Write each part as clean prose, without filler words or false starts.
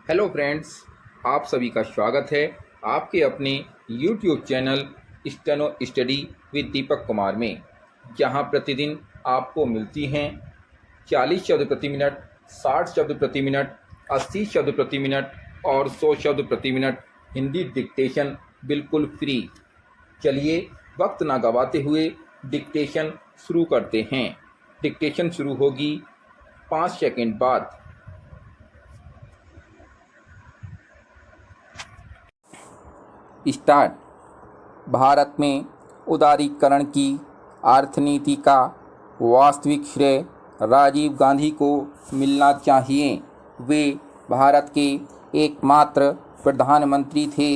Hello friends, आप सभी का स्वागत है आपके अपने YouTube channel steno study with Deepak Kumar में, जहां प्रतिदिन आपको मिलती हैं 40 शब्द प्रति मिनट, 60 शब्द प्रति मिनट, 80 शब्द प्रति मिनट और 100 शब्द प्रति मिनट हिंदी डिक्टेशन बिल्कुल फ्री। चलिए वक्त ना गवाते हुए डिक्टेशन शुरू करते हैं। डिक्टेशन शुरू होगी 5 सेकंड बाद। स्टार्ट। भारत में उदारीकरण की अर्थनीति का वास्तविक श्रेय राजीव गांधी को मिलना चाहिए। वे भारत के एकमात्र प्रधानमंत्री थे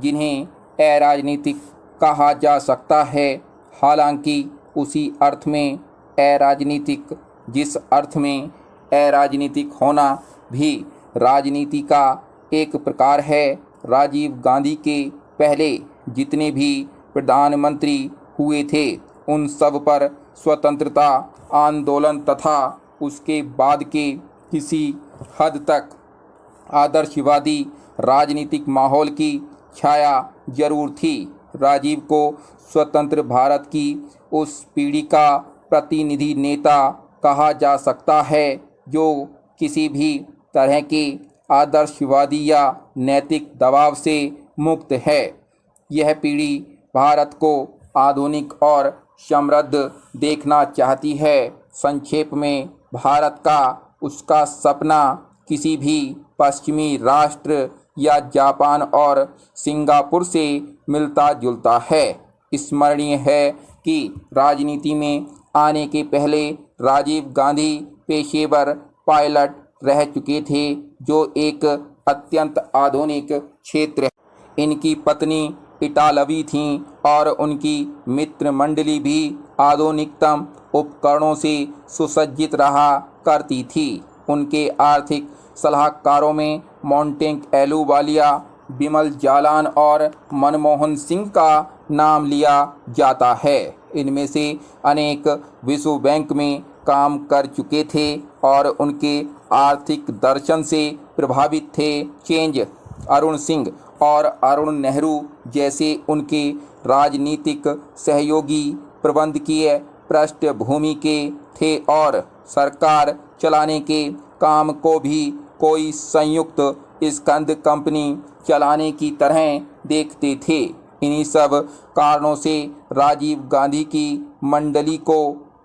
जिन्हें अराजनीतिक कहा जा सकता है। हालांकि उसी अर्थ में अराजनीतिक जिस अर्थ में अराजनीतिक होना भी राजनीति का एक प्रकार है। राजीव गांधी के पहले जितने भी प्रधानमंत्री हुए थे उन सब पर स्वतंत्रता आंदोलन तथा उसके बाद के किसी हद तक आदर्शवादी राजनीतिक माहौल की छाया जरूर थी। राजीव को स्वतंत्र भारत की उस पीढ़ी का प्रतिनिधि नेता कहा जा सकता है जो किसी भी तरह के आदर्शवादी या नैतिक दबाव से मुक्त है। यह पीढ़ी भारत को आधुनिक और समृद्ध देखना चाहती है। संक्षेप में, भारत का उसका सपना किसी भी पश्चिमी राष्ट्र या जापान और सिंगापुर से मिलता जुलता है। स्मरणीय है कि राजनीति में आने के पहले राजीव गांधी पेशेवर पायलट रह चुके थे, जो एक अत्यंत आधुनिक क्षेत्र है। इनकी पत्नी इटालवी थीं और उनकी मित्र मंडली भी आधुनिकतम उपकरणों से सुसज्जित रहा करती थी। उनके आर्थिक सलाहकारों में मोंटेक एलूवालिया, बिमल जालान और मनमोहन सिंह का नाम लिया जाता है। इनमें से अनेक विश्व बैंक में काम कर चुके थे और उनके आर्थिक दर्शन से प्रभावित थे। चेंज अरुण सिंह और अरुण नेहरू जैसे उनके राजनीतिक सहयोगी प्रबंधकीय पृष्ठभूमि के थे और सरकार चलाने के काम को भी कोई संयुक्त स्कंद कंपनी चलाने की तरह देखते थे। इन्हीं सब कारणों से राजीव गांधी की मंडली को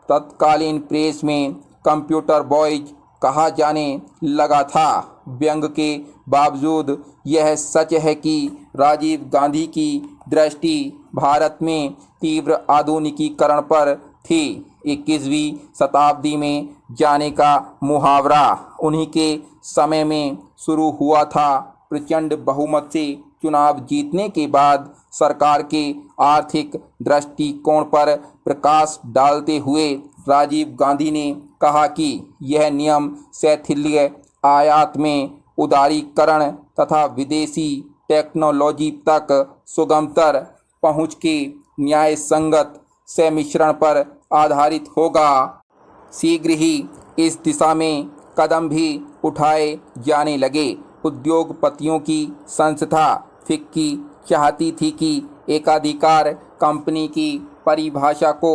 तत्कालीन प्रेस में कंप्यूटर बॉयज कहा जाने लगा था। व्यंग के बावजूद यह सच है कि राजीव गांधी की दृष्टि भारत में तीव्र आधुनिकीकरण पर थी। 21वीं शताब्दी में जाने का मुहावरा उन्हीं के समय में शुरू हुआ था। प्रचंड बहुमत से चुनाव जीतने के बाद सरकार के आर्थिक दृष्टिकोण पर प्रकाश डालते हुए राजीव गांधी ने कहा कि यह नियम शैथिल्य, आयात में उदारीकरण तथा विदेशी टेक्नोलॉजी तक सुगमतर पहुंच के न्याय संगत सम्मिश्रण पर आधारित होगा। शीघ्र ही इस दिशा में कदम भी उठाए जाने लगे। उद्योगपतियों की संस्था फिक्की चाहती थी कि एकाधिकार कंपनी की परिभाषा को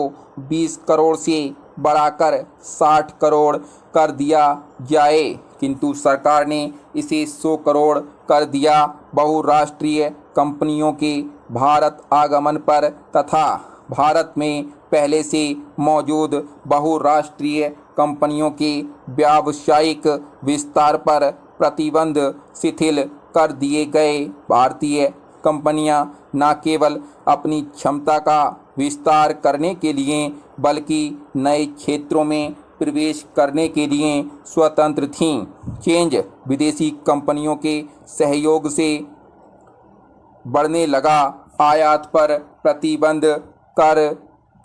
20 करोड़ से बढ़ाकर 60 करोड़ कर दिया जाए, किंतु सरकार ने इसे 100 करोड़ कर दिया। बहुराष्ट्रीय कंपनियों के भारत आगमन पर तथा भारत में पहले से मौजूद बहुराष्ट्रीय कंपनियों के व्यावसायिक विस्तार पर प्रतिबंध शिथिल कर दिए गए। भारतीय कंपनियां न केवल अपनी क्षमता का विस्तार करने के लिए बल्कि नए क्षेत्रों में प्रवेश करने के लिए स्वतंत्र थीं। चेंज विदेशी कंपनियों के सहयोग से बढ़ने लगा। आयात पर प्रतिबंध कर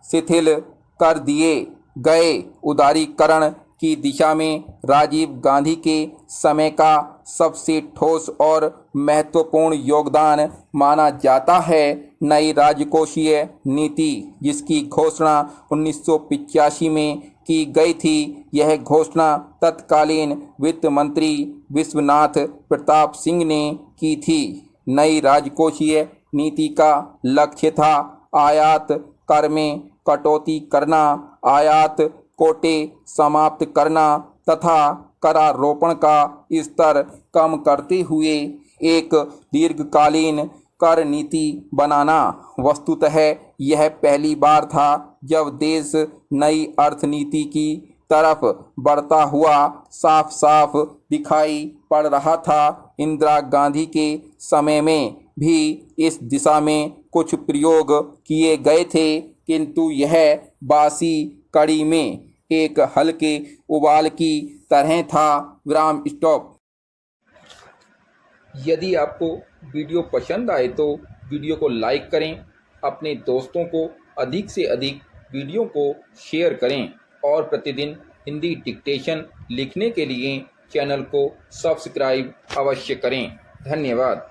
शिथिल कर दिए गए। उदारीकरण की दिशा में राजीव गांधी के समय का सबसे ठोस और महत्वपूर्ण योगदान माना जाता है नई राजकोषीय नीति, जिसकी घोषणा 1985 में की गई थी। यह घोषणा तत्कालीन वित्त मंत्री विश्वनाथ प्रताप सिंह ने की थी। नई राजकोषीय नीति का लक्ष्य था आयात कर में कटौती करना, आयात कोटे समाप्त करना तथा करारोपण का स्तर कम करते हुए एक दीर्घकालीन कर नीति बनाना। वस्तुतः यह पहली बार था जब देश नई अर्थनीति की तरफ बढ़ता हुआ साफ साफ दिखाई पड़ रहा था। इंदिरा गांधी के समय में भी इस दिशा में कुछ प्रयोग किए गए थे, किंतु यह बासी कड़ी में एक हल्के उबाल की तरह था। विराम स्टॉप। यदि आपको वीडियो पसंद आए तो वीडियो को लाइक करें, अपने दोस्तों को अधिक से अधिक वीडियो को शेयर करें और प्रतिदिन हिंदी डिक्टेशन लिखने के लिए चैनल को सब्सक्राइब अवश्य करें। धन्यवाद।